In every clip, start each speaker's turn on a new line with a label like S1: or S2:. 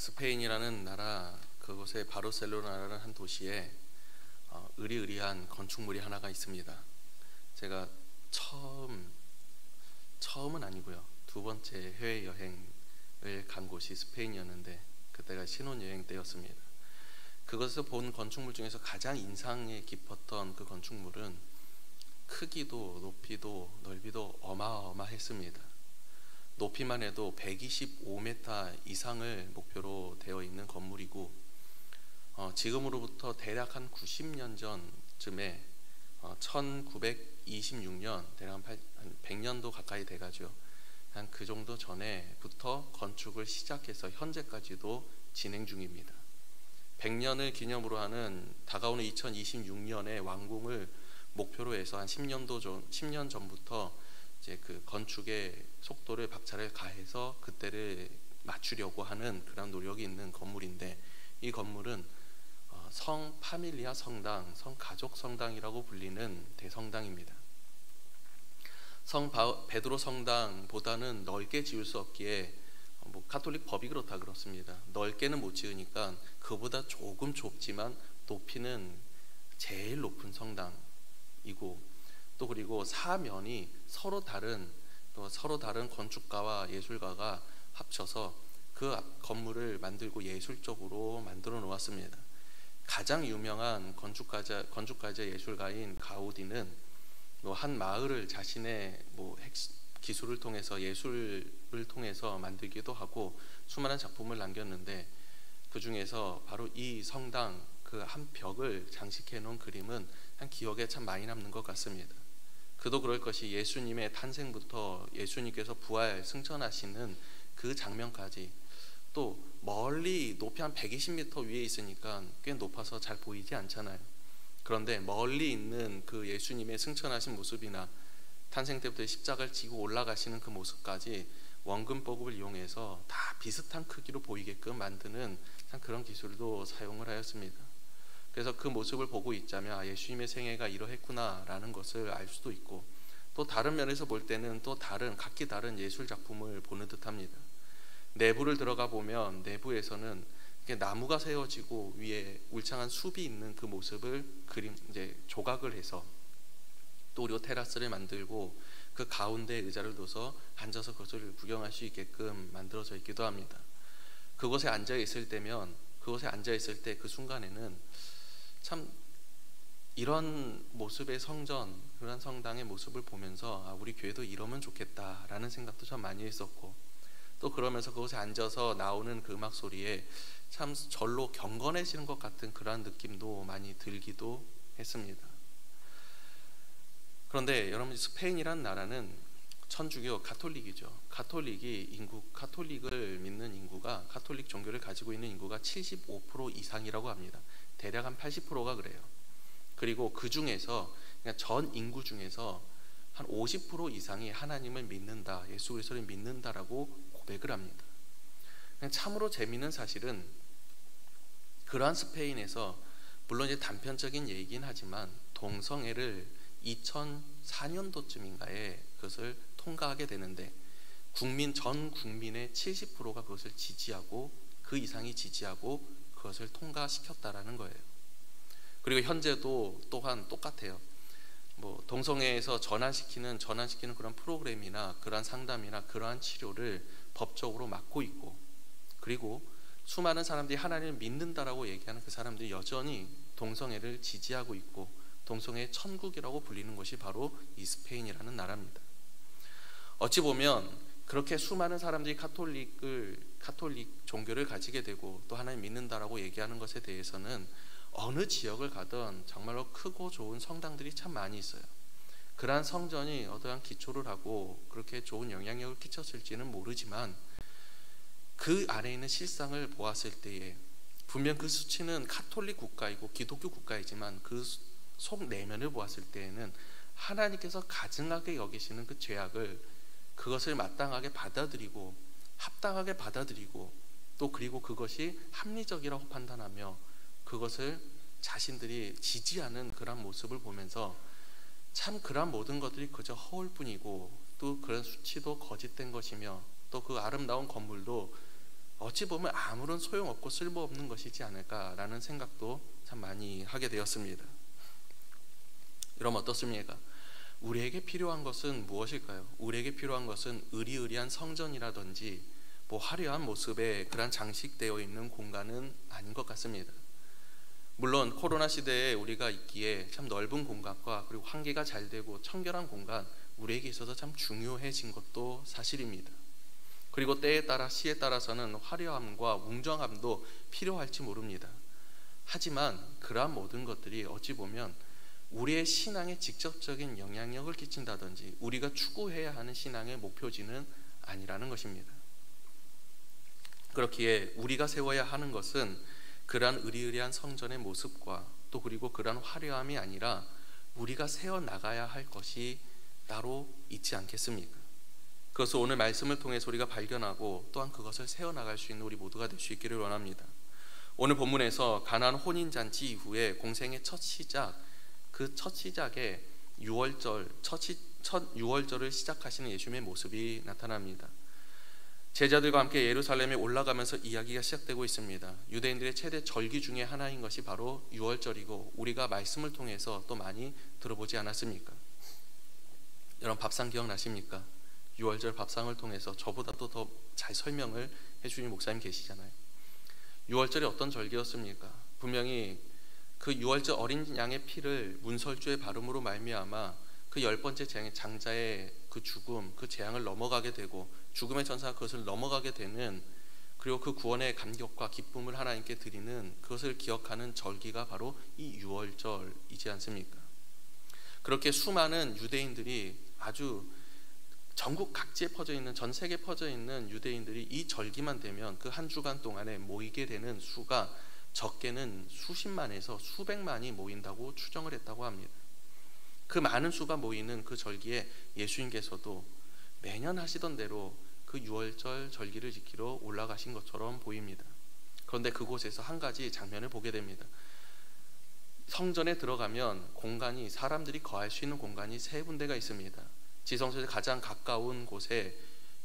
S1: 스페인이라는 나라, 그곳의 바르셀로나라는 한 도시에 으리으리한 건축물이 하나가 있습니다. 제가 처음은 아니고요, 두 번째 해외 여행을 간 곳이 스페인이었는데, 그때가 신혼여행 때였습니다. 그것에서 본 건축물 중에서 가장 인상이 깊었던 그 건축물은 크기도 높이도 넓이도 어마어마했습니다. 높이만 해도 125m 이상을 목표로 되어 있는 건물이고, 지금으로부터 대략 한 90년 전쯤에 1926년, 대략 한 100년도 가까이 돼가죠. 한 그 정도 전에부터 건축을 시작해서 현재까지도 진행 중입니다. 100년을 기념으로 하는 다가오는 2026년의 완공을 목표로 해서 한 10년 전부터 이제 그 건축의 속도를 박차를 가해서 그때를 맞추려고 하는 그런 노력이 있는 건물인데, 이 건물은 성 파밀리아 성당, 성가족 성당이라고 불리는 대성당입니다. 성 베드로 성당보다는 넓게 지을 수 없기에, 가톨릭 법이 그렇습니다. 넓게는 못 지으니까 그보다 조금 좁지만 높이는 제일 높은 성당이고, 또 그리고 사면이 서로 다른 건축가와 예술가가 합쳐서 그 건물을 만들고 예술적으로 만들어 놓았습니다. 가장 유명한 건축가자 예술가인 가우디는 한 마을을 자신의 기술을 통해서, 예술을 통해서 만들기도 하고 수많은 작품을 남겼는데, 그 중에서 바로 이 성당 그 한 벽을 장식해 놓은 그림은 한 기억에 참 많이 남는 것 같습니다. 그도 그럴 것이, 예수님의 탄생부터 예수님께서 부활 승천하시는 그 장면까지, 또 멀리 높이 한 120m 위에 있으니까 꽤 높아서 잘 보이지 않잖아요. 그런데 멀리 있는 그 예수님의 승천하신 모습이나 탄생 때부터 십자가를 지고 올라가시는 그 모습까지 원근법을 이용해서 다 비슷한 크기로 보이게끔 만드는 그런 기술도 사용을 하였습니다. 그래서 그 모습을 보고 있자면 예수님의 생애가 이러했구나 라는 것을 알 수도 있고, 또 다른 면에서 볼 때는 또 각기 다른 예술 작품을 보는 듯합니다. 내부를 들어가 보면 내부에서는 이렇게 나무가 세워지고 위에 울창한 숲이 있는 그 모습을 조각을 해서, 또 우리 테라스를 만들고 그 가운데 의자를 둬서 앉아서 그것을 구경할 수 있게끔 만들어져 있기도 합니다. 그곳에 앉아 있을 때 그 순간에는 참 이런 모습의 성전, 그런 성당의 모습을 보면서 우리 교회도 이러면 좋겠다라는 생각도 참 많이 했었고, 또 그러면서 그곳에 앉아서 나오는 그 음악 소리에 참 절로 경건해지는 것 같은 그런 느낌도 많이 들기도 했습니다. 그런데 여러분, 스페인이라는 나라는 천주교 가톨릭이죠. 가톨릭을 믿는 인구가, 가톨릭 종교를 가지고 있는 인구가 75% 이상이라고 합니다. 대략 한 80%가 그래요. 그리고 그 중에서, 그러니까 전 인구 중에서 한 50% 이상이 하나님을 믿는다, 예수 그리스도를 믿는다라고 고백을 합니다. 참으로 재미있는 사실은, 그러한 스페인에서 물론 이제 단편적인 얘기긴 하지만 동성애를 2004년도쯤인가에 그것을 통과하게 되는데, 전 국민의 70%가 그것을 지지하고, 그 이상이 지지하고 그것을 통과시켰다라는 거예요. 그리고 현재도 또한 똑같아요. 동성애에서 전환시키는 그런 프로그램이나 그러한 상담이나 그러한 치료를 법적으로 막고 있고, 그리고 수많은 사람들이 하나님을 믿는다라고 얘기하는 그 사람들이 여전히 동성애를 지지하고 있고, 동성애의 천국이라고 불리는 것이 바로 이 스페인이라는 나라입니다. 어찌 보면 그렇게 수많은 사람들이 가톨릭 종교를 가지게 되고 또 하나님 믿는다라고 얘기하는 것에 대해서는 어느 지역을 가든 정말로 크고 좋은 성당들이 참 많이 있어요. 그러한 성전이 어떠한 기초를 하고 그렇게 좋은 영향력을 끼쳤을지는 모르지만, 그 안에 있는 실상을 보았을 때에 분명 그 수치는 가톨릭 국가이고 기독교 국가이지만, 그 속 내면을 보았을 때에는 하나님께서 가증하게 여기시는 그 죄악을, 그것을 마땅하게 받아들이고 합당하게 받아들이고, 또 그리고 그것이 합리적이라고 판단하며 그것을 자신들이 지지하는 그런 모습을 보면서, 참 그런 모든 것들이 그저 허울뿐이고, 또 그런 수치도 거짓된 것이며, 또 그 아름다운 건물도 어찌 보면 아무런 소용없고 쓸모없는 것이지 않을까라는 생각도 참 많이 하게 되었습니다. 여러분 어떻습니까? 우리에게 필요한 것은 무엇일까요? 우리에게 필요한 것은 의리의리한 성전이라든지 화려한 모습의 그런 장식되어 있는 공간은 아닌 것 같습니다. 물론 코로나 시대에 우리가 있기에 참 넓은 공간과 그리고 환기가 잘 되고 청결한 공간, 우리에게 있어서 참 중요해진 것도 사실입니다. 그리고 때에 따라 시에 따라서는 화려함과 웅장함도 필요할지 모릅니다. 하지만 그러한 모든 것들이 어찌 보면 우리의 신앙에 직접적인 영향력을 끼친다든지 우리가 추구해야 하는 신앙의 목표지는 아니라는 것입니다. 그렇기에 우리가 세워야 하는 것은 그러한 의리의리한 성전의 모습과 또 그리고 그러한 화려함이 아니라 우리가 세워나가야 할 것이 따로 있지 않겠습니까? 그것을 오늘 말씀을 통해서 우리가 발견하고 또한 그것을 세워나갈 수 있는 우리 모두가 될 수 있기를 원합니다. 오늘 본문에서 가나안 혼인잔치 이후에 공생의 첫 시작, 그 첫 시작에 첫 유월절을 시작하시는 예수님의 모습이 나타납니다. 제자들과 함께 예루살렘에 올라가면서 이야기가 시작되고 있습니다. 유대인들의 최대 절기 중에 하나인 것이 바로 유월절이고 우리가 말씀을 통해서 또 많이 들어보지 않았습니까? 여러분 밥상 기억나십니까? 유월절 밥상을 통해서 저보다도 더 잘 설명을 해주신 목사님 계시잖아요. 유월절이 어떤 절기였습니까? 분명히 그 유월절 어린 양의 피를 문설주의 바름으로 말미암아 그 10번째 장자의 그 죽음, 그 재앙을 넘어가게 되고 죽음의 전사가 그것을 넘어가게 되는, 그리고 그 구원의 감격과 기쁨을 하나님께 드리는 그것을 기억하는 절기가 바로 이 유월절이지 않습니까? 그렇게 수많은 유대인들이 아주 전국 각지에 퍼져 있는, 전 세계에 퍼져 있는 유대인들이 이 절기만 되면 그 한 주간 동안에 모이게 되는 수가 적게는 수십만에서 수백만이 모인다고 추정을 했다고 합니다. 그 많은 수가 모이는 그 절기에 예수님께서도 매년 하시던 대로 그 유월절 절기를 지키러 올라가신 것처럼 보입니다. 그런데 그곳에서 한 가지 장면을 보게 됩니다. 성전에 들어가면 공간이, 사람들이 거할 수 있는 공간이 세 군데가 있습니다. 지성소에서 가장 가까운 곳에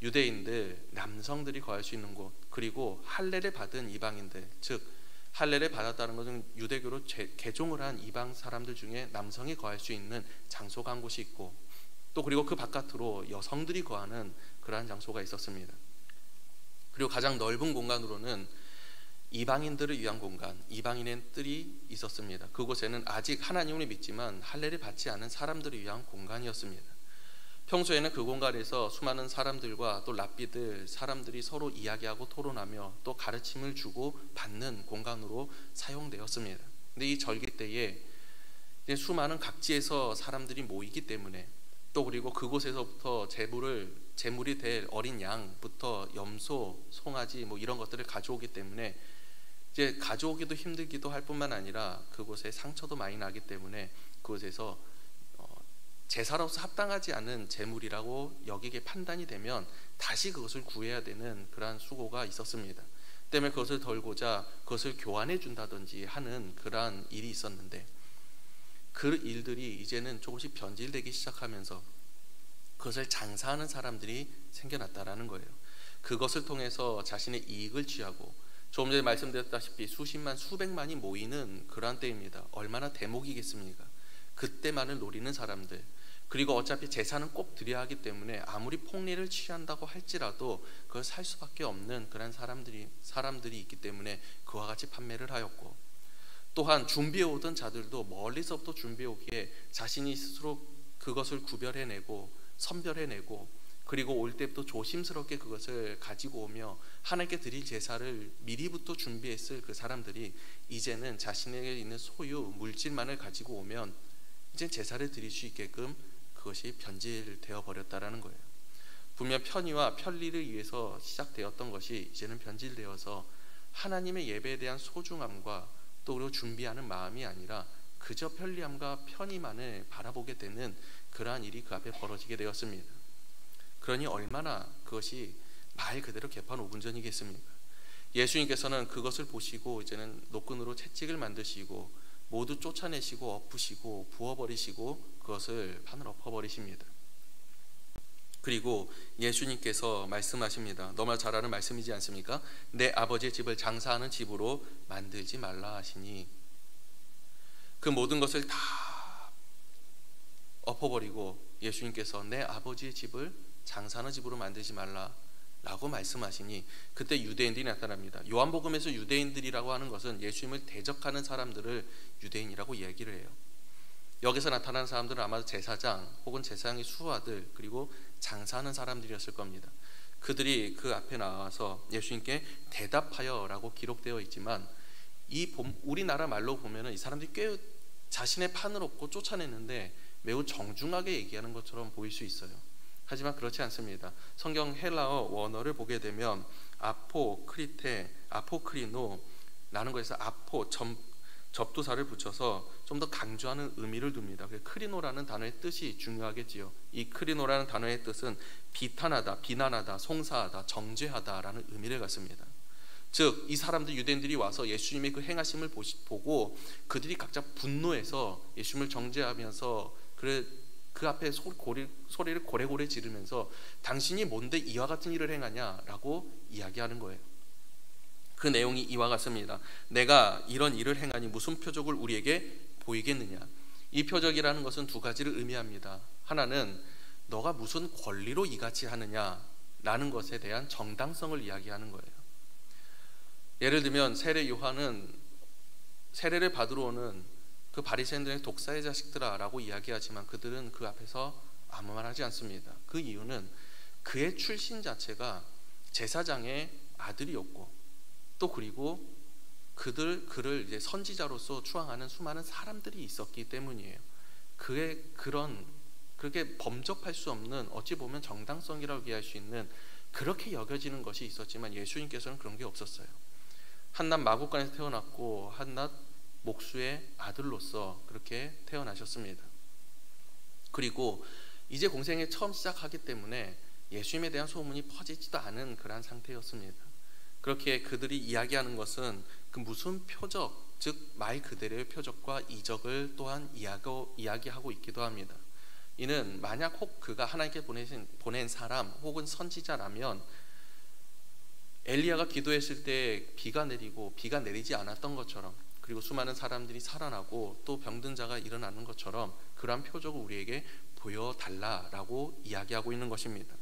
S1: 유대인들, 남성들이 거할 수 있는 곳, 그리고 할례를 받은 이방인들, 즉 할례를 받았다는 것은 유대교로 개종을 한 이방 사람들 중에 남성이 거할 수 있는 장소가 한 곳이 있고, 또 그리고 그 바깥으로 여성들이 거하는 그러한 장소가 있었습니다. 그리고 가장 넓은 공간으로는 이방인들을 위한 공간, 이방인들이 있었습니다. 그곳에는 아직 하나님을 믿지만 할례를 받지 않은 사람들을 위한 공간이었습니다. 평소에는 그 공간에서 수많은 사람들과 또 랍비들, 사람들이 서로 이야기하고 토론하며 또 가르침을 주고 받는 공간으로 사용되었습니다. 근데 이 절기 때에 수많은 각지에서 사람들이 모이기 때문에, 또 그리고 그곳에서부터 제물이 될 어린 양부터 염소, 송아지 이런 것들을 가져오기 때문에 이제 가져오기도 힘들기도 할 뿐만 아니라 그곳에 상처도 많이 나기 때문에 그곳에서 제사로서 합당하지 않은 제물이라고 여기게 판단이 되면 다시 그것을 구해야 되는 그러한 수고가 있었습니다. 때문에 그것을 덜고자 그것을 교환해 준다든지 하는 그러한 일이 있었는데, 그 일들이 이제는 조금씩 변질되기 시작하면서 그것을 장사하는 사람들이 생겨났다라는 거예요. 그것을 통해서 자신의 이익을 취하고, 조금 전에 말씀드렸다시피 수십만, 수백만이 모이는 그러한 때입니다. 얼마나 대목이겠습니까? 그때만을 노리는 사람들, 그리고 어차피 제사는 꼭 드려야 하기 때문에 아무리 폭리를 취한다고 할지라도 그걸 살 수밖에 없는 그런 사람들이 있기 때문에 그와 같이 판매를 하였고, 또한 준비해 오던 자들도 멀리서부터 준비해 오기에 자신이 스스로 그것을 구별해내고 선별해내고, 그리고 올 때부터 조심스럽게 그것을 가지고 오며 하나님께 드릴 제사를 미리부터 준비했을 그 사람들이 이제는 자신에게 있는 소유 물질만을 가지고 오면 이제 제사를 드릴 수 있게끔 그것이 변질되어 버렸다라는 거예요. 분명 편의와 편리를 위해서 시작되었던 것이 이제는 변질되어서 하나님의 예배에 대한 소중함과 또 그리고 준비하는 마음이 아니라 그저 편리함과 편의만을 바라보게 되는 그러한 일이 그 앞에 벌어지게 되었습니다. 그러니 얼마나 그것이 말 그대로 개판 5분 전이겠습니까? 예수님께서는 그것을 보시고 이제는 노끈으로 채찍을 만드시고 모두 쫓아내시고 엎으시고 부어버리시고 그것을 판을 엎어버리십니다. 그리고 예수님께서 말씀하십니다. 너무나 잘 아는 말씀이지 않습니까? 내 아버지의 집을 장사하는 집으로 만들지 말라 하시니, 그 모든 것을 다 엎어버리고 예수님께서 내 아버지의 집을 장사하는 집으로 만들지 말라 라고 말씀하시니, 그때 유대인들이 나타납니다. 요한복음에서 유대인들이라고 하는 것은 예수님을 대적하는 사람들을 유대인이라고 얘기를 해요. 여기서 나타나는 사람들은 아마도 제사장 혹은 제사장의 수하들, 그리고 장사하는 사람들이었을 겁니다. 그들이 그 앞에 나와서 예수님께 대답하여 라고 기록되어 있지만, 우리나라 말로 보면 이 사람들이 꽤 자신의 판을 얻고 쫓아냈는데 매우 정중하게 얘기하는 것처럼 보일 수 있어요. 하지만 그렇지 않습니다. 성경 헬라어 원어를 보게 되면 아포크리노라는 것에서 접두사를 붙여서 좀 더 강조하는 의미를 둡니다. 크리노라는 단어의 뜻이 중요하겠지요. 이 크리노라는 단어의 뜻은 비탄하다, 비난하다, 송사하다, 정죄하다라는 의미를 갖습니다. 즉, 이 사람들 유대인들이 와서 예수님의 그 행하심을 보고 그들이 각자 분노해서 예수님을 정죄하면서 그 앞에 소리를 고래고래 지르면서 당신이 뭔데 이와 같은 일을 행하냐라고 이야기하는 거예요. 그 내용이 이와 같습니다. 내가 이런 일을 행하니 무슨 표적을 우리에게 보이겠느냐. 이 표적이라는 것은 두 가지를 의미합니다. 하나는 너가 무슨 권리로 이같이 하느냐라는 것에 대한 정당성을 이야기하는 거예요. 예를 들면 세례 요한은 세례를 받으러 오는 그 바리새인들의 독사의 자식들아 라고 이야기하지만 그들은 그 앞에서 아무 말 하지 않습니다. 그 이유는 그의 출신 자체가 제사장의 아들이었고, 또 그리고 그를 이제 선지자로서 추앙하는 수많은 사람들이 있었기 때문이에요. 그렇게 범접할 수 없는, 어찌 보면 정당성이라고 얘기할 수 있는, 그렇게 여겨지는 것이 있었지만 예수님께서는 그런 게 없었어요. 한낱 마구간에서 태어났고 한낱 목수의 아들로서 그렇게 태어나셨습니다. 그리고 이제 공생에 처음 시작하기 때문에 예수님에 대한 소문이 퍼지지도 않은 그러한 상태였습니다. 그렇게 그들이 이야기하는 것은 그 무슨 표적, 즉 말 그대로의 표적과 이적을 또한 이야기하고 있기도 합니다. 이는 만약 혹 그가 하나님께 보낸 사람 혹은 선지자라면 엘리야가 기도했을 때 비가 내리고 비가 내리지 않았던 것처럼, 그리고 수많은 사람들이 살아나고 또 병든 자가 일어나는 것처럼 그러한 표적을 우리에게 보여달라라고 이야기하고 있는 것입니다.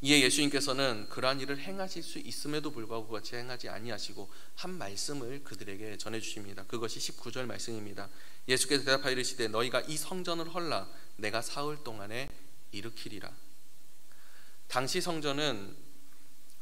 S1: 이에 예수님께서는 그러한 일을 행하실 수 있음에도 불구하고 그같이 행하지 아니하시고 한 말씀을 그들에게 전해주십니다. 그것이 19절 말씀입니다. 예수께서 대답하여 이르시되 너희가 이 성전을 헐라 내가 사흘 동안에 일으키리라. 당시 성전은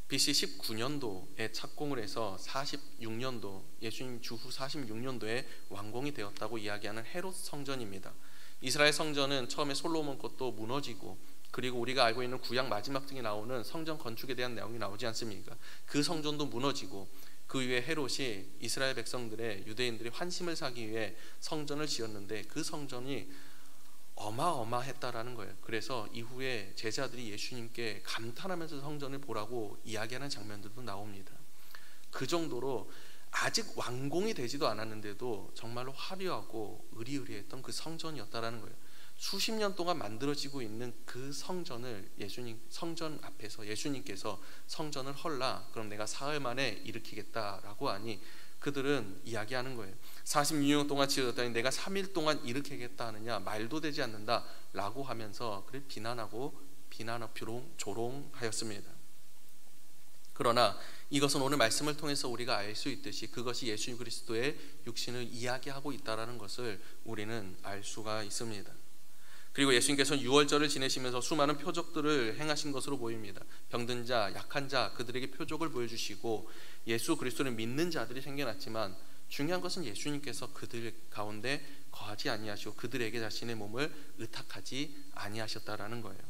S1: BC 19년도에 착공을 해서 46년도, 예수님 주후 46년도에 완공이 되었다고 이야기하는 헤롯 성전입니다. 이스라엘 성전은 처음에 솔로몬 것도 무너지고, 그리고 우리가 알고 있는 구약 마지막 등에 나오는 성전 건축에 대한 내용이 나오지 않습니까? 그 성전도 무너지고, 그 위에 헤롯이 이스라엘 백성들의, 유대인들의 환심을 사기 위해 성전을 지었는데 그 성전이 어마어마했다라는 거예요. 그래서 이후에 제자들이 예수님께 감탄하면서 성전을 보라고 이야기하는 장면들도 나옵니다. 그 정도로 아직 완공이 되지도 않았는데도 정말로 화려하고 의리의리했던 그 성전이었다라는 거예요. 수십 년 동안 만들어지고 있는 그 성전을 성전 앞에서 예수님께서 성전을 헐라, 그럼 내가 사흘 만에 일으키겠다라고 하니 그들은 이야기하는 거예요. 46년 동안 지어졌다니 내가 3일 동안 일으키겠다 하느냐, 말도 되지 않는다 라고 하면서 그를 비난하고 조롱하였습니다. 그러나 이것은 오늘 말씀을 통해서 우리가 알 수 있듯이 그것이 예수 그리스도의 육신을 이야기하고 있다는 것을 우리는 알 수가 있습니다. 그리고 예수님께서는 유월절을 지내시면서 수많은 표적들을 행하신 것으로 보입니다. 병든 자, 약한 자, 그들에게 표적을 보여주시고 예수 그리스도를 믿는 자들이 생겨났지만 중요한 것은 예수님께서 그들 가운데 거하지 아니하시고 그들에게 자신의 몸을 의탁하지 아니하셨다라는 거예요.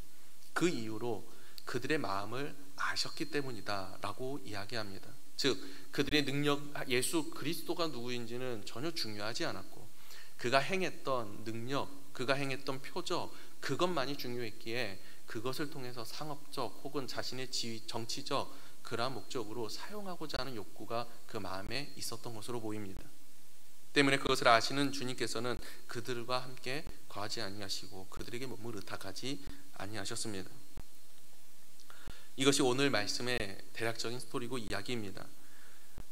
S1: 그 이유로 그들의 마음을 아셨기 때문이다 라고 이야기합니다. 즉 그들의 능력, 예수 그리스도가 누구인지는 전혀 중요하지 않았고 그가 행했던 능력, 그가 행했던 표적, 그것만이 중요했기에 그것을 통해서 상업적 혹은 자신의 지위, 정치적 그러한 목적으로 사용하고자 하는 욕구가 그 마음에 있었던 것으로 보입니다. 때문에 그것을 아시는 주님께서는 그들과 함께 거하지 아니하시고 그들에게 몸을 의탁하지 아니하셨습니다. 이것이 오늘 말씀의 대략적인 스토리고 이야기입니다.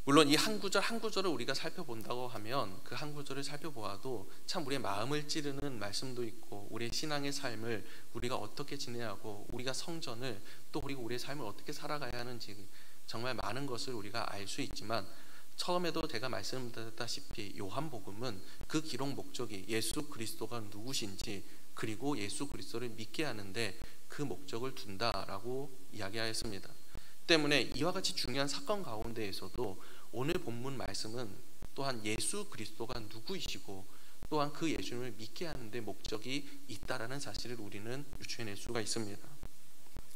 S1: 물론 이 한 구절 한 구절을 우리가 살펴본다고 하면 그 한 구절을 살펴보아도 참 우리의 마음을 찌르는 말씀도 있고, 우리의 신앙의 삶을 우리가 어떻게 지내야 하고, 우리가 성전을 또 그리고 우리의 삶을 어떻게 살아가야 하는지 정말 많은 것을 우리가 알 수 있지만, 처음에도 제가 말씀드렸다시피 요한복음은 그 기록 목적이 예수 그리스도가 누구신지, 그리고 예수 그리스도를 믿게 하는데 그 목적을 둔다라고 이야기하였습니다. 때문에 이와 같이 중요한 사건 가운데에서도 오늘 본문 말씀은 또한 예수 그리스도가 누구이시고 또한 그 예수님을 믿게 하는데 목적이 있다라는 사실을 우리는 유추해낼 수가 있습니다.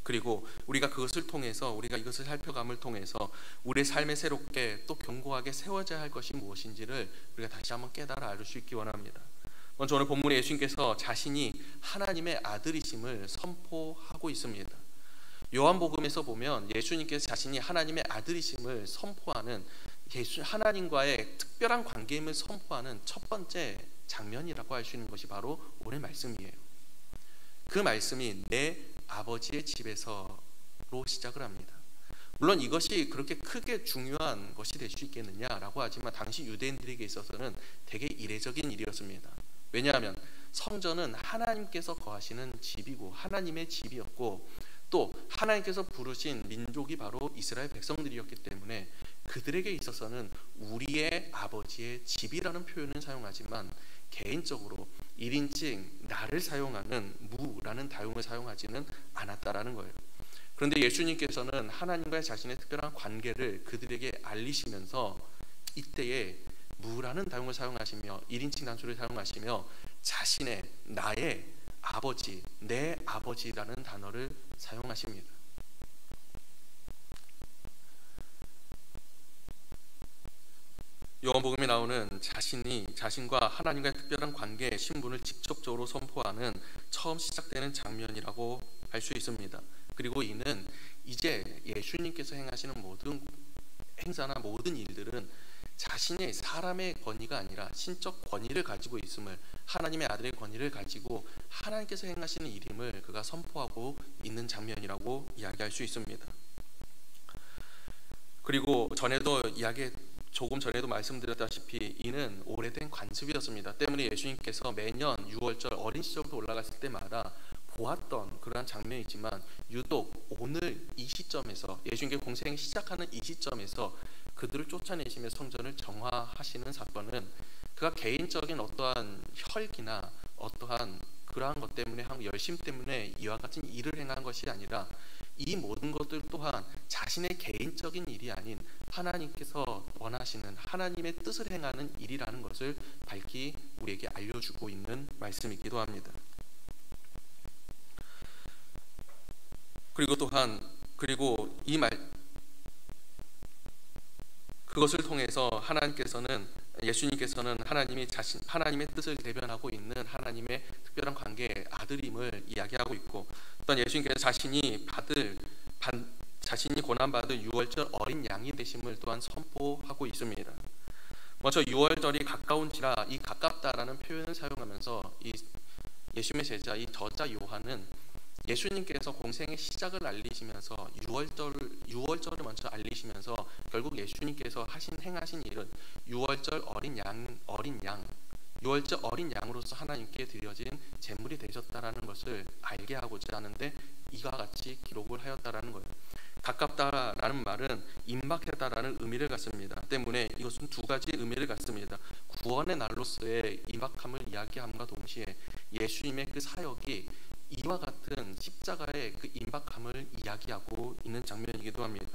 S1: 그리고 우리가 그것을 통해서, 우리가 이것을 살펴감을 통해서 우리의 삶에 새롭게 또 견고하게 세워져야 할 것이 무엇인지를 우리가 다시 한번 깨달아 알 수 있기 원합니다. 먼저 오늘 본문에 예수님께서 자신이 하나님의 아들이심을 선포하고 있습니다. 요한복음에서 보면 예수님께서 자신이 하나님의 아들이심을 선포하는, 하나님과의 특별한 관계임을 선포하는 첫 번째 장면이라고 할 수 있는 것이 바로 오늘 말씀이에요. 그 말씀이 내 아버지의 집에서로 시작을 합니다. 물론 이것이 그렇게 크게 중요한 것이 될 수 있겠느냐라고 하지만 당시 유대인들에게 있어서는 되게 이례적인 일이었습니다. 왜냐하면 성전은 하나님께서 거하시는 집이고 하나님의 집이었고, 또 하나님께서 부르신 민족이 바로 이스라엘 백성들이었기 때문에 그들에게 있어서는 우리의 아버지의 집이라는 표현을 사용하지만 개인적으로 1인칭 나를 사용하는 무라는 다용을 사용하지는 않았다라는 거예요. 그런데 예수님께서는 하나님과의 자신의 특별한 관계를 그들에게 알리시면서 이때에 무라는 다용을 사용하시며 1인칭 단수를 사용하시며 자신의, 나의 아버지, 내 아버지라는 단어를 사용하십니다. 요한복음에 나오는 자신과 하나님과의 특별한 관계의 신분을 직접적으로 선포하는 처음 시작되는 장면이라고 할 수 있습니다. 그리고 이는 이제 예수님께서 행하시는 모든 행사나 모든 일들은 자신의 사람의 권위가 아니라 신적 권위를 가지고 있음을, 하나님의 아들의 권위를 가지고 하나님께서 행하시는 일임을 그가 선포하고 있는 장면이라고 이야기할 수 있습니다. 그리고 조금 전에도 말씀드렸다시피 이는 오래된 관습이었습니다. 때문에 예수님께서 매년 6월절 어린 시절부터 올라갔을 때마다 보았던 그러한 장면이지만, 유독 오늘 이 시점에서, 예수님께서 공생을 시작하는 이 시점에서 그들을 쫓아내시며 성전을 정화하시는 사건은 그가 개인적인 어떠한 혈기나 어떠한 그러한 것 때문에, 한 열심 때문에 이와 같은 일을 행한 것이 아니라 이 모든 것들 또한 자신의 개인적인 일이 아닌 하나님께서 원하시는 하나님의 뜻을 행하는 일이라는 것을 밝히 우리에게 알려주고 있는 말씀이기도 합니다. 그리고 그것을 통해서 예수님께서는 하나님의 뜻을 대변하고 있는 하나님의 특별한 관계의 아들임을 이야기하고 있고, 또한 예수님께서 자신이 고난받을 6월절 어린 양이 되심을 또한 선포하고 있습니다. 먼저 6월절이 가까운지라, 이 가깝다라는 표현을 사용하면서 이 예수님의 제자, 이 저자 요한은 예수님께서 공생의 시작을 알리시면서 6월절을 먼저 알리시면서 결국 예수님께서 행하신 일은 6월절 어린 양, 6월절 어린 양으로서 하나님께 드려진 제물이 되셨다라는 것을 알게 하고자 하는데 이와 같이 기록을 하였다라는 거예요. 가깝다라는 말은 임박했다라는 의미를 갖습니다. 때문에 이것은 두 가지 의미를 갖습니다. 구원의 날로서의 임박함을 이야기함과 동시에 예수님의 그 사역이 이와 같은 십자가의 그 임박함을 이야기하고 있는 장면이기도 합니다.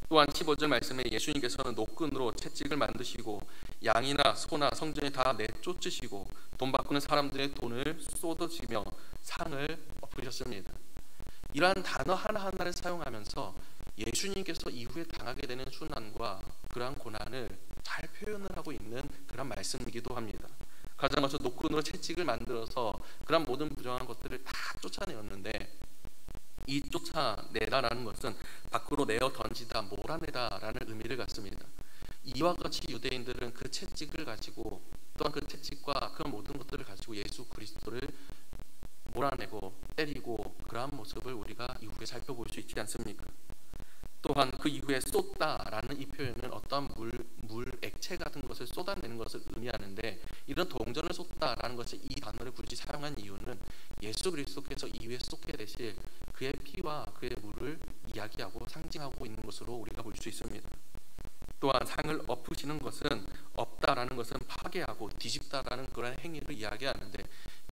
S1: 또한 15절 말씀에 예수님께서는 노끈으로 채찍을 만드시고 양이나 소나 성전에 다 내쫓으시고 돈 바꾸는 사람들의 돈을 쏟아지며 상을 엎으셨습니다. 이러한 단어 하나하나를 사용하면서 예수님께서 이후에 당하게 되는 순환과 그러한 고난을 잘 표현을 하고 있는 그런 말씀이기도 합니다. 가장 먼저 노끈으로 채찍을 만들어서 그런 모든 부정한 것들을 다 쫓아내었는데, 이 쫓아내다라는 것은 밖으로 내어 던지다, 몰아내다라는 의미를 갖습니다. 이와 같이 유대인들은 그 채찍을 가지고, 또한 그 채찍과 그런 모든 것들을 가지고 예수 그리스도를 몰아내고 때리고 그러한 모습을 우리가 이후에 살펴볼 수 있지 않습니까? 또한 그 이후에 쏟다라는 이 표현은 어떠한 물 액체 같은 것을 쏟아내는 것을 의미하는데, 이런 동전을 쏟다라는 것을 이 단어를 굳이 사용한 이유는 예수 그리스도께서 이후에 쏟게 되실 그의 피와 그의 물을 이야기하고 상징하고 있는 것으로 우리가 볼 수 있습니다. 또한 상을 엎으시는 것은, 엎다라는 것은 파괴하고 뒤집다라는 그런 행위를 이야기하는데,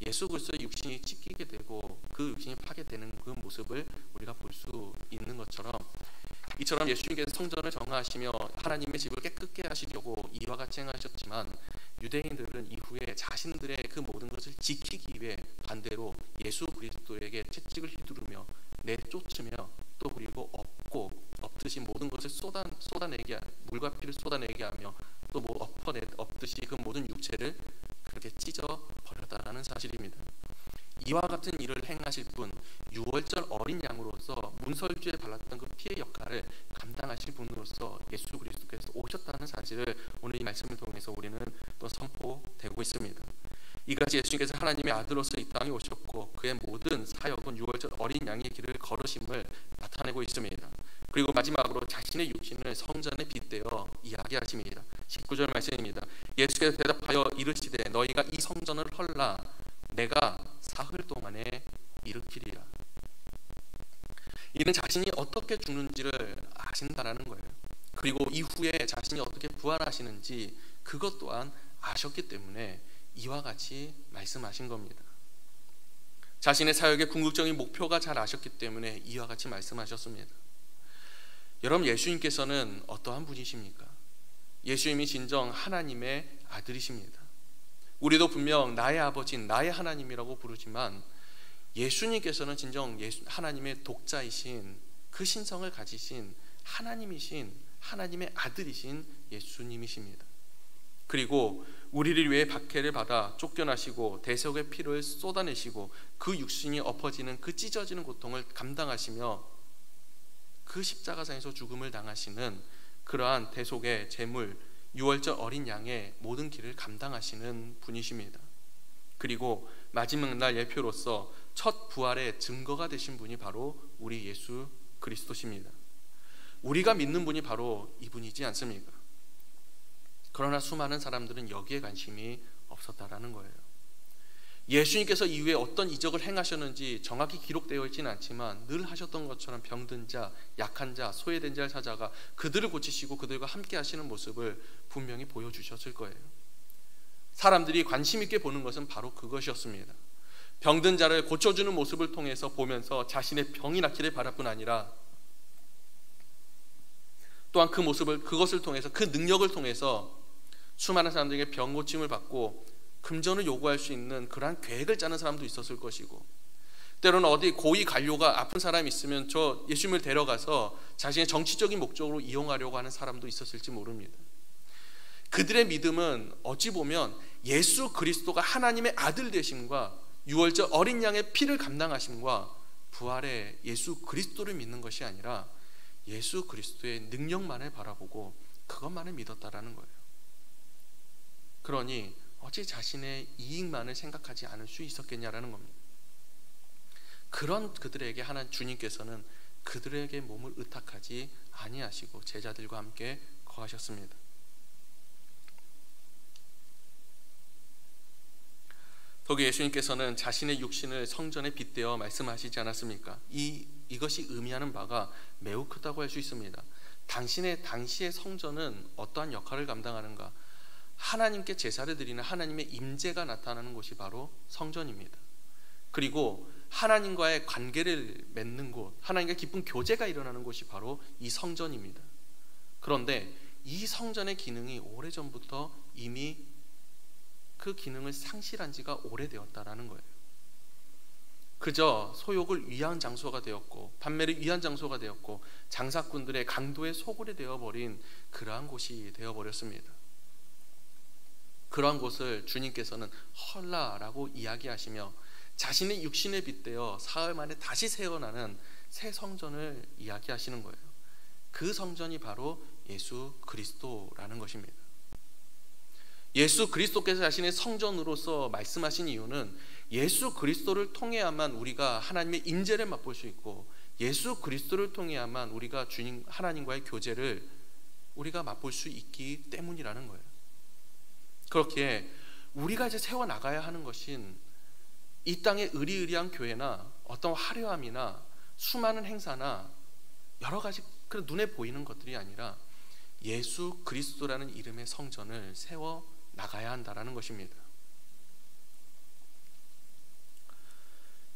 S1: 예수 그리스도의 육신이 찢기게 되고 그 육신이 파괴되는 그 모습을 우리가 볼 수 있는 것처럼, 이처럼 예수님께서 성전을 정하시며 하나님의 집을 깨끗게 하시려고 이와 같이 행하셨지만, 유대인들은 이후에 자신들의 그 모든 것을 지키기 위해 반대로 예수 그리스도에게 채찍을 휘두르며 내쫓으며, 또 그리고 엎듯이 모든 것을 쏟아내게, 물과 피를 쏟아내게 하며, 또 뭐 엎듯이 그 모든 육체를 그렇게 찢어 버렸다라는 사실입니다. 이와 같은 일을 행하실 분, 유월절 어린 양으로서 문설주에 발랐던 그 피의 역할을 감당하실 분으로서 예수 그리스도께서 오셨다는 사실을 오늘 이 말씀을 통해서 우리는 또 선포되고 있습니다. 이같이 예수님께서 하나님의 아들로서 이 땅에 오셨고 그의 모든 사역은 유월절 어린 양의 길을 걸으심을 나타내고 있습니다. 그리고 마지막으로 자신의 육신을 성전에 빗대어 이야기하십니다. 19절 말씀입니다. 예수께서 대답하여 이르시되 너희가 이 성전을 헐라 내가 사흘 동안에 일으키리라. 이는 자신이 어떻게 죽는지를 아신다라는 거예요. 그리고 이후에 자신이 어떻게 부활하시는지 그것 또한 아셨기 때문에 이와 같이 말씀하신 겁니다. 자신의 사역의 궁극적인 목표가 잘 아셨기 때문에 이와 같이 말씀하셨습니다. 여러분, 예수님께서는 어떠한 분이십니까? 예수님이 진정 하나님의 아들이십니다. 우리도 분명 나의 아버지인 나의 하나님이라고 부르지만, 예수님께서는 진정 하나님의 독자이신 그 신성을 가지신 하나님이신 하나님의 아들이신 예수님이십니다. 그리고 우리를 위해 박해를 받아 쫓겨나시고 대속의 피를 쏟아내시고 그 육신이 엎어지는 그 찢어지는 고통을 감당하시며 그 십자가상에서 죽음을 당하시는 그러한 대속의 제물 유월절 어린 양의 모든 길을 감당하시는 분이십니다. 그리고 마지막 날 예표로서 첫 부활의 증거가 되신 분이 바로 우리 예수 그리스도십니다. 우리가 믿는 분이 바로 이분이지 않습니까? 그러나 수많은 사람들은 여기에 관심이 없었다라는 거예요. 예수님께서 이후에 어떤 이적을 행하셨는지 정확히 기록되어 있지는 않지만 늘 하셨던 것처럼 병든 자, 약한 자, 소외된 자를 찾아가 그들을 고치시고 그들과 함께 하시는 모습을 분명히 보여주셨을 거예요. 사람들이 관심 있게 보는 것은 바로 그것이었습니다. 병든 자를 고쳐주는 모습을 통해서 보면서 자신의 병이 낫기를 바랄 뿐 아니라 또한 그것을 통해서, 그 능력을 통해서 수많은 사람들에게 병 고침을 받고 금전을 요구할 수 있는 그러한 계획을 짜는 사람도 있었을 것이고, 때로는 어디 고위 관료가 아픈 사람이 있으면 저 예수님을 데려가서 자신의 정치적인 목적으로 이용하려고 하는 사람도 있었을지 모릅니다. 그들의 믿음은 어찌 보면 예수 그리스도가 하나님의 아들 되심과 유월절 어린 양의 피를 감당하심과 부활의 예수 그리스도를 믿는 것이 아니라 예수 그리스도의 능력만을 바라보고 그것만을 믿었다라는 거예요. 그러니 어찌 자신의 이익만을 생각하지 않을 수 있었겠냐라는 겁니다. 그런 그들에게 하나님 주님께서는 그들에게 몸을 의탁하지 아니하시고 제자들과 함께 거하셨습니다. 더욱이 예수님께서는 자신의 육신을 성전에 빗대어 말씀하시지 않았습니까? 이것이 의미하는 바가 매우 크다고 할 수 있습니다. 당시의 성전은 어떠한 역할을 감당하는가? 하나님께 제사를 드리는 하나님의 임재가 나타나는 곳이 바로 성전입니다. 그리고 하나님과의 관계를 맺는 곳, 하나님과 깊은 교제가 일어나는 곳이 바로 이 성전입니다. 그런데 이 성전의 기능이 오래전부터 이미 그 기능을 상실한 지가 오래되었다라는 거예요. 그저 소욕을 위한 장소가 되었고 판매를 위한 장소가 되었고 장사꾼들의 강도의 소굴이 되어버린 그러한 곳이 되어버렸습니다. 그러한 곳을 주님께서는 헐라라고 이야기하시며 자신의 육신에 빗대어 사흘 만에 다시 세워나는 새 성전을 이야기하시는 거예요. 그 성전이 바로 예수 그리스도라는 것입니다. 예수 그리스도께서 자신의 성전으로서 말씀하신 이유는 예수 그리스도를 통해야만 우리가 하나님의 임재를 맛볼 수 있고, 예수 그리스도를 통해야만 우리가 주님 하나님과의 교제를 우리가 맛볼 수 있기 때문이라는 거예요. 그렇기에 우리가 이제 세워나가야 하는 것은 이 땅의 의리의리한 교회나 어떤 화려함이나 수많은 행사나 여러 가지 그런 눈에 보이는 것들이 아니라 예수 그리스도라는 이름의 성전을 세워나가야 한다는 것입니다.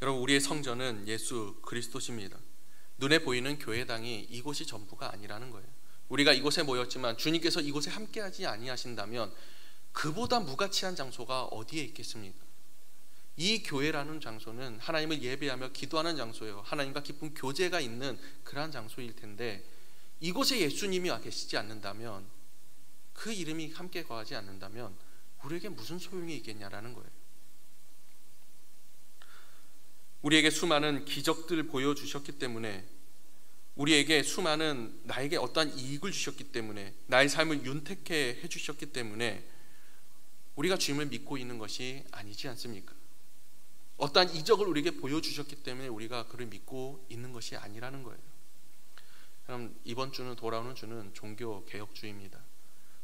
S1: 여러분, 우리의 성전은 예수 그리스도십니다. 눈에 보이는 교회당이 이곳이 전부가 아니라는 거예요. 우리가 이곳에 모였지만 주님께서 이곳에 함께하지 아니하신다면 그보다 무가치한 장소가 어디에 있겠습니까? 이 교회라는 장소는 하나님을 예배하며 기도하는 장소예요. 하나님과 깊은 교제가 있는 그러한 장소일 텐데, 이곳에 예수님이 와 계시지 않는다면, 그 이름이 함께 거하지 않는다면 우리에게 무슨 소용이 있겠냐라는 거예요. 우리에게 수많은 기적들을 보여주셨기 때문에, 우리에게 수많은 나에게 어떠한 이익을 주셨기 때문에, 나의 삶을 윤택해 해주셨기 때문에 우리가 주님을 믿고 있는 것이 아니지 않습니까? 어떠한 이적을 우리에게 보여주셨기 때문에 우리가 그를 믿고 있는 것이 아니라는 거예요. 그럼 이번 주는, 돌아오는 주는 종교개혁주의입니다.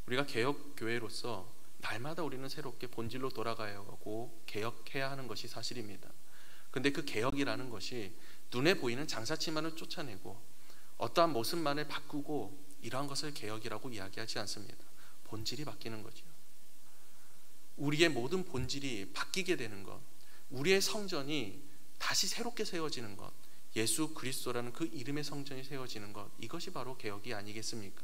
S1: 우리가 개혁교회로서 날마다 우리는 새롭게 본질로 돌아가야 하고 개혁해야 하는 것이 사실입니다. 근데 그 개혁이라는 것이 눈에 보이는 장사치만을 쫓아내고 어떠한 모습만을 바꾸고 이러한 것을 개혁이라고 이야기하지 않습니다. 본질이 바뀌는 거죠. 우리의 모든 본질이 바뀌게 되는 것, 우리의 성전이 다시 새롭게 세워지는 것, 예수 그리스도라는 그 이름의 성전이 세워지는 것, 이것이 바로 개혁이 아니겠습니까?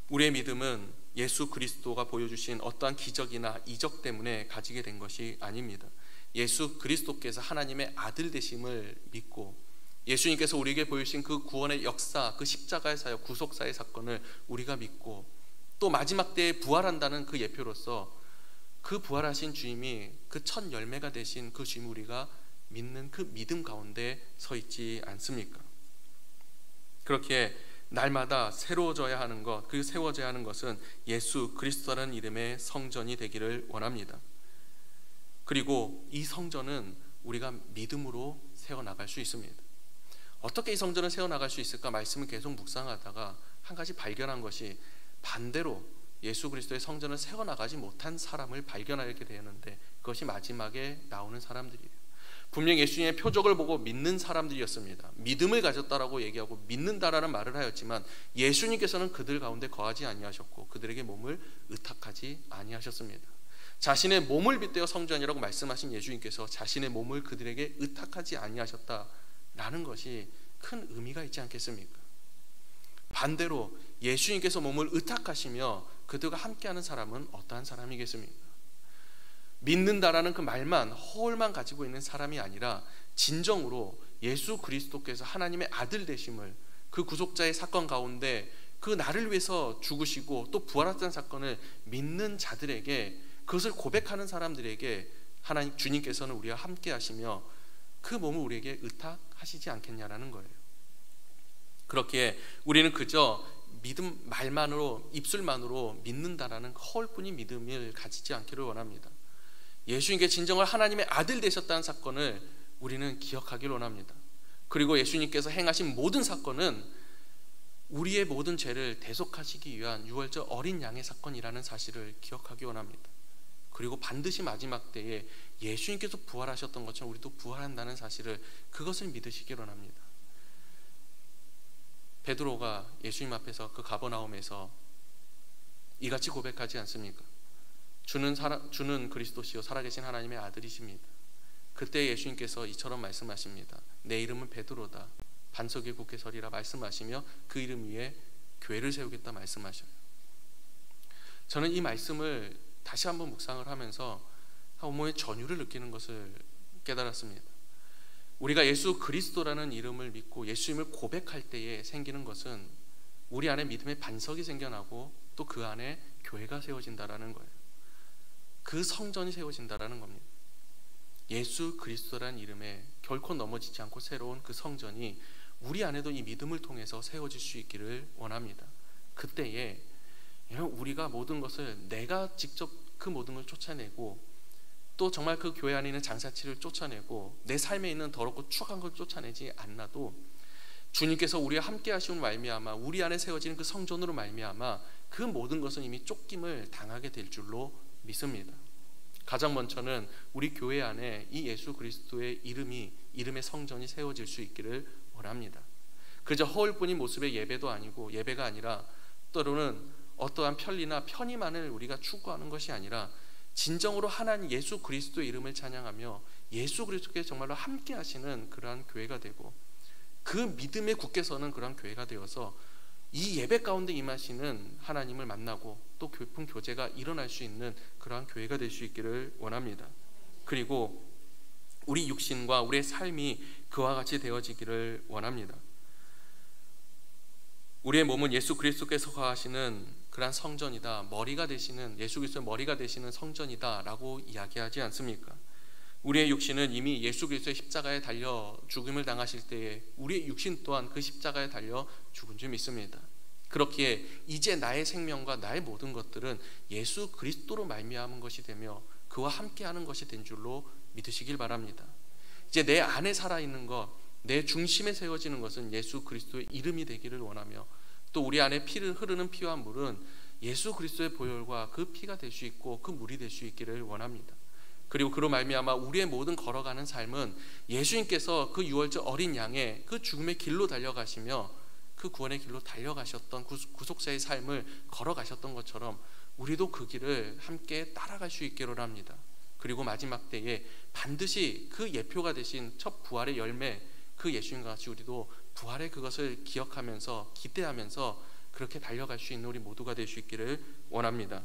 S1: 우리의 믿음은 예수 그리스도가 보여주신 어떠한 기적이나 이적 때문에 가지게 된 것이 아닙니다. 예수 그리스도께서 하나님의 아들 되심을 믿고, 예수님께서 우리에게 보여주신 그 구원의 역사, 그 십자가의 사역, 구속사의 사건을 우리가 믿고, 또 마지막 때에 부활한다는 그 예표로서 그 부활하신 주님이 그 첫 열매가 되신 그 주님을 우리가 믿는 그 믿음 가운데 서 있지 않습니까? 그렇게 날마다 새로워져야 하는 것, 그 세워져야 하는 것은 예수 그리스도라는 이름의 성전이 되기를 원합니다. 그리고 이 성전은 우리가 믿음으로 세워나갈 수 있습니다. 어떻게 이 성전을 세워나갈 수 있을까 말씀을 계속 묵상하다가 한 가지 발견한 것이, 반대로 예수 그리스도의 성전을 세워나가지 못한 사람을 발견하게 되었는데, 그것이 마지막에 나오는 사람들이에요. 분명 예수님의 표적을 보고 믿는 사람들이었습니다. 믿음을 가졌다라고 얘기하고 믿는다라는 말을 하였지만 예수님께서는 그들 가운데 거하지 아니하셨고 그들에게 몸을 의탁하지 아니하셨습니다. 자신의 몸을 빗대어 성전이라고 말씀하신 예수님께서 자신의 몸을 그들에게 의탁하지 아니하셨다라는 것이 큰 의미가 있지 않겠습니까? 반대로 예수님께서 몸을 의탁하시며 그들과 함께하는 사람은 어떠한 사람이겠습니까? 믿는다라는 그 말만, 허울만 가지고 있는 사람이 아니라 진정으로 예수 그리스도께서 하나님의 아들 되심을, 그 구속자의 사건 가운데 그 나를 위해서 죽으시고 또 부활했다는 사건을 믿는 자들에게, 그것을 고백하는 사람들에게 하나님 주님께서는 우리와 함께 하시며 그 몸을 우리에게 의탁하시지 않겠냐라는 거예요. 그렇기에 우리는 그저 믿음 말만으로, 입술만으로 믿는다라는 허울뿐인 믿음을 가지지 않기를 원합니다. 예수님께 진정을 하나님의 아들 되셨다는 사건을 우리는 기억하기를 원합니다. 그리고 예수님께서 행하신 모든 사건은 우리의 모든 죄를 대속하시기 위한 유월절 어린 양의 사건이라는 사실을 기억하기 원합니다. 그리고 반드시 마지막 때에 예수님께서 부활하셨던 것처럼 우리도 부활한다는 사실을, 그것을 믿으시기 원합니다. 베드로가 예수님 앞에서 그 가버나움에서 이같이 고백하지 않습니까? 주는 그리스도시요 살아계신 하나님의 아들이십니다. 그때 예수님께서 이처럼 말씀하십니다. 내 이름은 베드로다. 반석 위에 굳게 서리라 말씀하시며 그 이름 위에 교회를 세우겠다 말씀하셔요. 저는 이 말씀을 다시 한번 묵상을 하면서 온몸의 전율을 느끼는 것을 깨달았습니다. 우리가 예수 그리스도라는 이름을 믿고 예수님을 고백할 때에 생기는 것은 우리 안에 믿음의 반석이 생겨나고 또 그 안에 교회가 세워진다라는 거예요. 그 성전이 세워진다라는 겁니다. 예수 그리스도라는 이름에 결코 넘어지지 않고 새로운 그 성전이 우리 안에도 이 믿음을 통해서 세워질 수 있기를 원합니다. 그때에 우리가 모든 것을, 내가 직접 그 모든 걸 쫓아내고 또 정말 그 교회 안에 있는 장사치를 쫓아내고 내 삶에 있는 더럽고 추악한 걸 쫓아내지 않나도 주님께서 우리와 함께 하시는 말미암아 우리 안에 세워지는 그 성전으로 말미암아 그 모든 것은 이미 쫓김을 당하게 될 줄로 믿습니다. 가장 먼저는 우리 교회 안에 이 예수 그리스도의 이름의 성전이 세워질 수 있기를 원합니다. 그저 허울뿐인 모습의 예배도 아니고, 예배가 아니라 때로는 어떠한 편리나 편의만을 우리가 추구하는 것이 아니라 진정으로 하나님 예수 그리스도의 이름을 찬양하며 예수 그리스도께 정말로 함께 하시는 그러한 교회가 되고, 그 믿음에 굳게 서는 그러한 교회가 되어서 이 예배 가운데 임하시는 하나님을 만나고 또 깊은 교제가 일어날 수 있는 그러한 교회가 될 수 있기를 원합니다. 그리고 우리 육신과 우리의 삶이 그와 같이 되어지기를 원합니다. 우리의 몸은 예수 그리스도께서 거하시는 그러한 성전이다, 머리가 되시는, 예수 그리스도의 머리가 되시는 성전이다 라고 이야기하지 않습니까? 우리의 육신은 이미 예수 그리스도의 십자가에 달려 죽음을 당하실 때에 우리의 육신 또한 그 십자가에 달려 죽은 줄 믿습니다. 그렇기에 이제 나의 생명과 나의 모든 것들은 예수 그리스도로 말미암은 것이 되며 그와 함께하는 것이 된 줄로 믿으시길 바랍니다. 이제 내 안에 살아있는 것, 내 중심에 세워지는 것은 예수 그리스도의 이름이 되기를 원하며, 또 우리 안에 흐르는 피와 물은 예수 그리스도의 보혈과 그 피가 될 수 있고 그 물이 될 수 있기를 원합니다. 그리고 그로 말미암아 우리의 모든 걸어가는 삶은 예수님께서 그 유월절 어린 양의 그 죽음의 길로 달려가시며 그 구원의 길로 달려가셨던 구속자의 삶을 걸어가셨던 것처럼 우리도 그 길을 함께 따라갈 수 있기를 합니다. 그리고 마지막 때에 반드시 그 예표가 되신 첫 부활의 열매, 그 예수님과 같이 우리도 부활의 그것을 기억하면서 기대하면서 그렇게 달려갈 수 있는 우리 모두가 될 수 있기를 원합니다.